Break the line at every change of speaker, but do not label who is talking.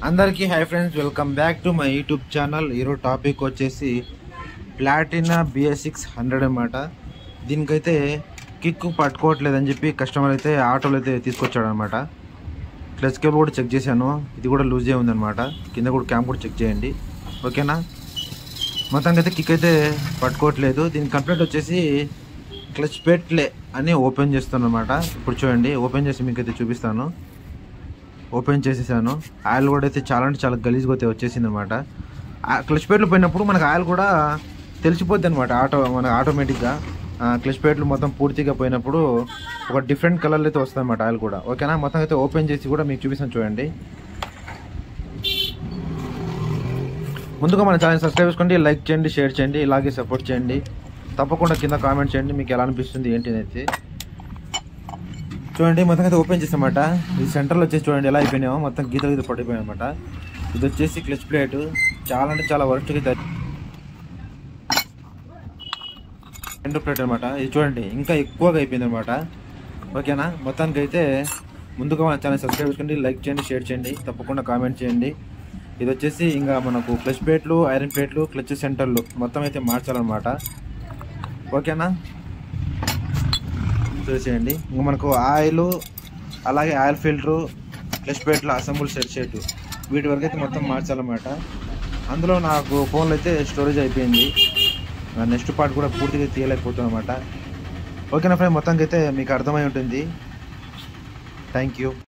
అందరికీ hi friends, welcome back to my YouTube channel. ఈరోజు topic వచ్చేసి ప్లాటినా BS6 100 అనమాట. దీనికైతే కిక్ పట్టుకోవట్లేదని చెప్పి కస్టమర్ అయితే ఆటోలో అయితే తీసుకొచ్చాడు అనమాట. క్లచ్ కేబుల్ కూడా చెక్ చేశాను, ఇది కూడా లూజే ఉందన్నమాట. కింద కూడా క్యాంప్ కూడా చెక్ చేయండి, ఓకేనా. మొత్తానికి అయితే కిక్ అయితే పట్టుకోవట్లేదు. దీని కంప్లైంట్ వచ్చేసి క్లచ్ పెట్లే అని ఓపెన్ చేస్తాను అనమాట. ఇప్పుడు చూడండి, ఓపెన్ చేసి మీకు అయితే చూపిస్తాను. ఓపెన్ చేసేసాను. ఆయిల్ కూడా అయితే చాలా అంటే చాలా గలీజ్గా అయితే వచ్చేసింది అనమాట. క్లచ్ ప్లేట్లు పోయినప్పుడు మనకు ఆయిల్ కూడా తెలిసిపోద్ది అనమాట. మన ఆటోమేటిక్గా క్లచ్ ప్లేట్లు మొత్తం పూర్తిగా పోయినప్పుడు ఒక డిఫరెంట్ కలర్లో అయితే వస్తుంది అనమాట ఆయిల్ కూడా, ఓకేనా. మొత్తం అయితే ఓపెన్ చేసి కూడా మీకు చూపిస్తాను చూడండి. ముందుగా మన ఛానల్ సబ్స్క్రైబ్ చేసుకోండి, లైక్ చేయండి, షేర్ చేయండి, ఇలాగే సపోర్ట్ చేయండి. తప్పకుండా కింద కామెంట్ చేయండి మీకు ఎలా అనిపిస్తుంది ఏంటి అనేది. చూడండి, మొత్తం అయితే ఓపెన్ చేసామన్నమాట. ఇది సెంటర్లో వచ్చేసి చూడండి ఎలా అయిపోయినామో, మొత్తం గీతలు పడిపోయాయి అనమాట. ఇది వచ్చేసి క్లచ్ ప్లేట్ చాలా అంటే చాలా వరస్ట్గా సెంటర్ ప్లేట్ అనమాట. ఇది చూడండి ఇంకా ఎక్కువగా అయిపోయింది అనమాట, ఓకేనా. మొత్తానికి అయితే ముందుగా మన ఛానల్ సబ్స్క్రైబ్ చేసుకోండి, లైక్ చేయండి, షేర్ చేయండి, తప్పకుండా కామెంట్ చేయండి. ఇది వచ్చేసి ఇంకా మనకు క్లచ్ ప్లేట్లు, ఐరన్ ప్లేట్లు, క్లచ్ సెంటర్లు మొత్తం అయితే మార్చాలన్నమాట, ఓకేనా. చూసేయండి, ఇంకా మనకు ఆయిల్, అలాగే ఆయిల్ ఫిల్టరు, క్లచ్ ప్లేట్లు, అసెంబుల్ సెట్ వీటి వరకు అయితే మొత్తం మార్చాలన్నమాట. అందులో నాకు ఫోన్లో అయితే స్టోరేజ్ అయిపోయింది, నెక్స్ట్ పార్ట్ కూడా పూర్తిగా తీయలేకపోతుంది అనమాట, ఓకేనా ఫ్రెండ్. మొత్తానికి అయితే మీకు అర్థమై ఉంటుంది. Thank you.